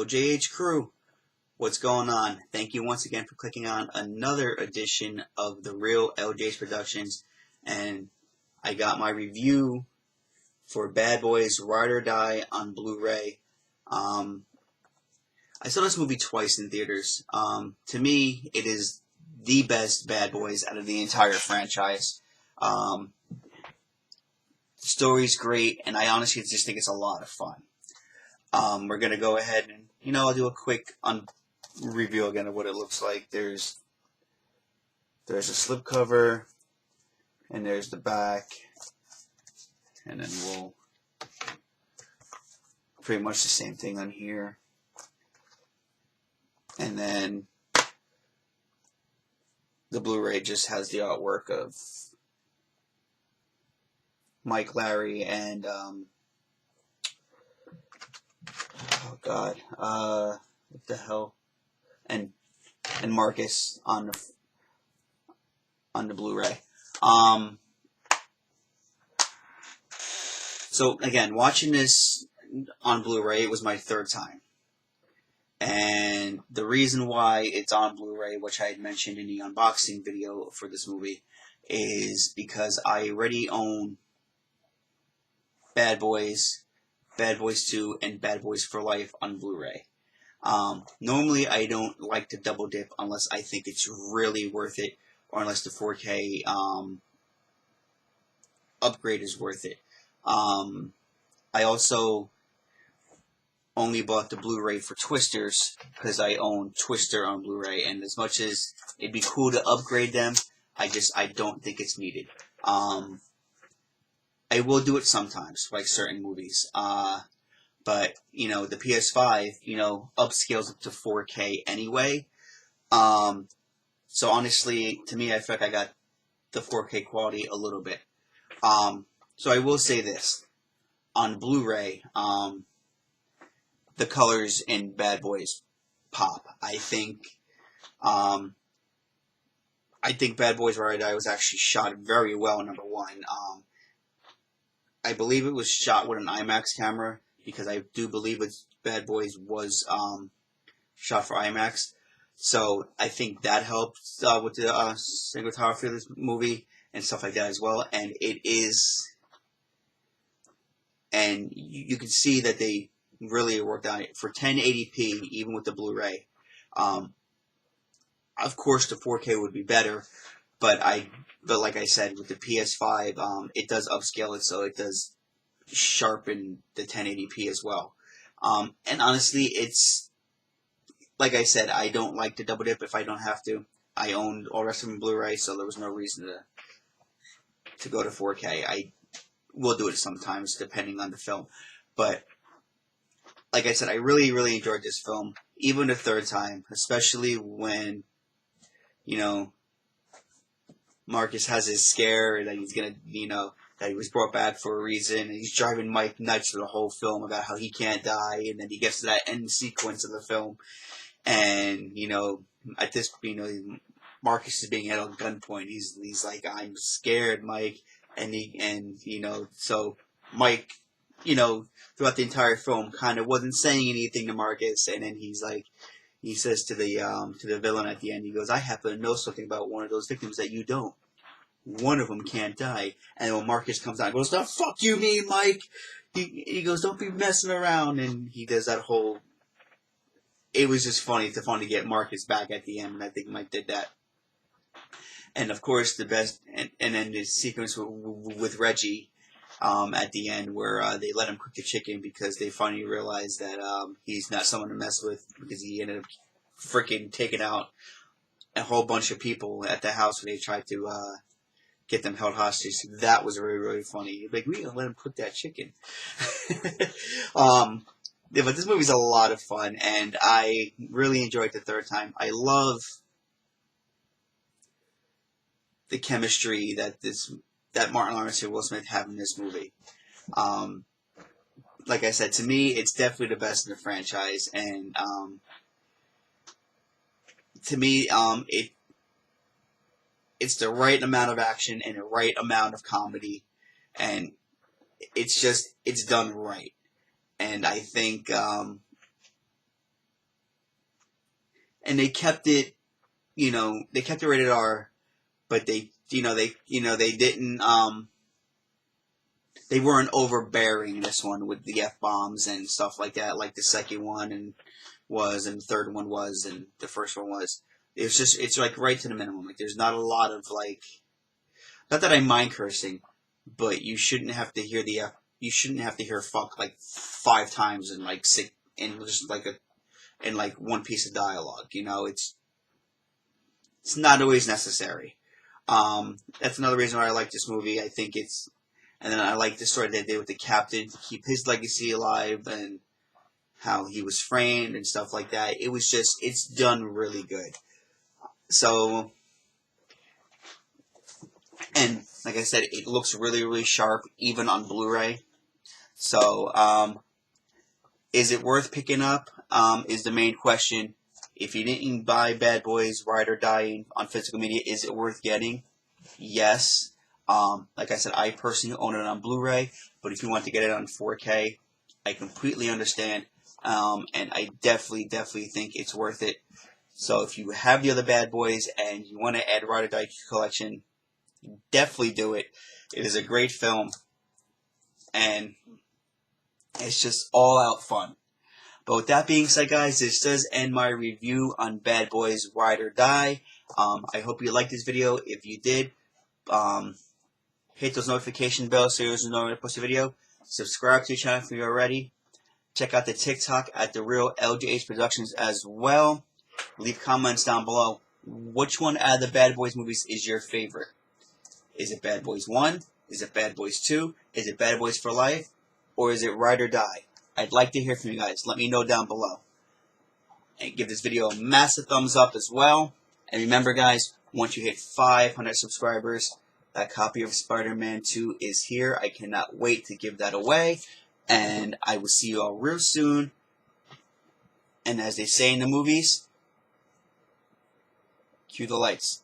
LJH crew, what's going on? Thank you once again for clicking on another edition of the Real LJH Productions, and I got my review for Bad Boys Ride or Die on Blu-ray. I saw this movie twice in theaters. To me, it is the best Bad Boys out of the entire franchise. The story's great, and I honestly just think it's a lot of fun. We're going to go ahead and, I'll do a quick review again of what it looks like. There's a slipcover, and there's the back, and then we'll pretty much the same thing on here. And then the Blu-ray just has the artwork of Mike, Larry, and what the hell, and Marcus on the Blu-ray. So again, watching this on Blu-ray, it was my third time. And the reason why it's on Blu-ray, which I had mentioned in the unboxing video for this movie, is because I already own Bad Boys, Bad Boys 2, and Bad Boys for Life on Blu-ray. Normally, I don't like to double dip unless I think it's really worth it, or unless the 4K upgrade is worth it. I also only bought the Blu-ray for Twisters because I own Twister on Blu-ray, and as much as it'd be cool to upgrade them, I don't think it's needed. I will do it sometimes, like certain movies. But, the PS5, upscales up to 4K anyway. So honestly, to me, I feel like I got the 4K quality a little bit. So I will say this. On Blu-ray, the colors in Bad Boys pop. I think Bad Boys Ride or Die was actually shot very well, number one. I believe it was shot with an IMAX camera, because I do believe Bad Boys was shot for IMAX. So I think that helped with the cinematography of this movie and stuff like that as well. And it is, and you can see that they really worked on it for 1080p, even with the Blu-ray. Of course, the 4K would be better, but like I said, with the PS5, it does upscale it, so it does sharpen the 1080p as well. And honestly, it's, like I said, I don't like to double dip if I don't have to. I owned all the rest of them Blu-ray, so there was no reason to go to 4K. I will do it sometimes, depending on the film. But, like I said, I really, really enjoyed this film, even the third time, especially when, Marcus has his scare that he's gonna, that he was brought back for a reason, and he's driving Mike nuts for the whole film about how he can't die, and then he gets to that end sequence of the film, and, at this, Marcus is being held at gunpoint. He's like, "I'm scared, Mike," and so Mike, throughout the entire film, kind of wasn't saying anything to Marcus, and then he says to the villain at the end, he goes, "I happen to know something about one of those victims that you don't. One of them can't die." And when Marcus comes out, he goes, "The fuck you mean, Mike?" He goes, "Don't be messing around," and he does that whole. It was just funny to get Marcus back at the end, and I think Mike did that. And of course, the best, and then the sequence with Reggie at the end, where they let him cook the chicken because they finally realized that he's not someone to mess with, because he ended up freaking taking out a whole bunch of people at the house when they tried to get them held hostage. That was really, really funny. Like, we gonna let him cook that chicken. Yeah, but this movie's a lot of fun, and I really enjoyed it the third time. I love the chemistry that Martin Lawrence and Will Smith have in this movie. Like I said, to me, it's definitely the best in the franchise, and to me, it's the right amount of action and the right amount of comedy, and it's done right. And I think and they kept it, they kept it rated R, but they didn't, they weren't overbearing in this one with the F-bombs and stuff like that, like the second one and the third one was, and the first one was. It's like right to the minimum. Like, there's not a lot of, like, not that I mind cursing, but you shouldn't have to hear you shouldn't have to hear fuck like 5 times in like in like one piece of dialogue. It's not always necessary. That's another reason why I like this movie. And then I like the story they did with the captain to keep his legacy alive and how he was framed and stuff like that. It's done really good. So, and like I said, it looks really, really sharp, even on Blu-ray. So, is it worth picking up? Is the main question. If you didn't buy Bad Boys Ride or Die on physical media, is it worth getting? Yes. Like I said, I personally own it on Blu-ray, but if you want to get it on 4K, I completely understand, and I definitely think it's worth it. So if you have the other Bad Boys and you want to add Ride or Die to your collection, definitely do it. It is a great film, and it's just all-out fun. But with that being said, guys, this does end my review on Bad Boys Ride or Die. I hope you liked this video. If you did, hit those notification bells so you know when I post a video. Subscribe to the channel if you're already. Check out the TikTok at The Real LJH Productions as well. Leave comments down below. Which one out of the Bad Boys movies is your favorite? Is it Bad Boys 1? Is it Bad Boys 2? Is it Bad Boys for Life? Or is it Ride or Die? I'd like to hear from you guys. Let me know down below. And give this video a massive thumbs up as well. And remember, guys, once you hit 500 subscribers, that copy of Spider-Man 2 is here. I cannot wait to give that away. And I will see you all real soon. And as they say in the movies, cue the lights.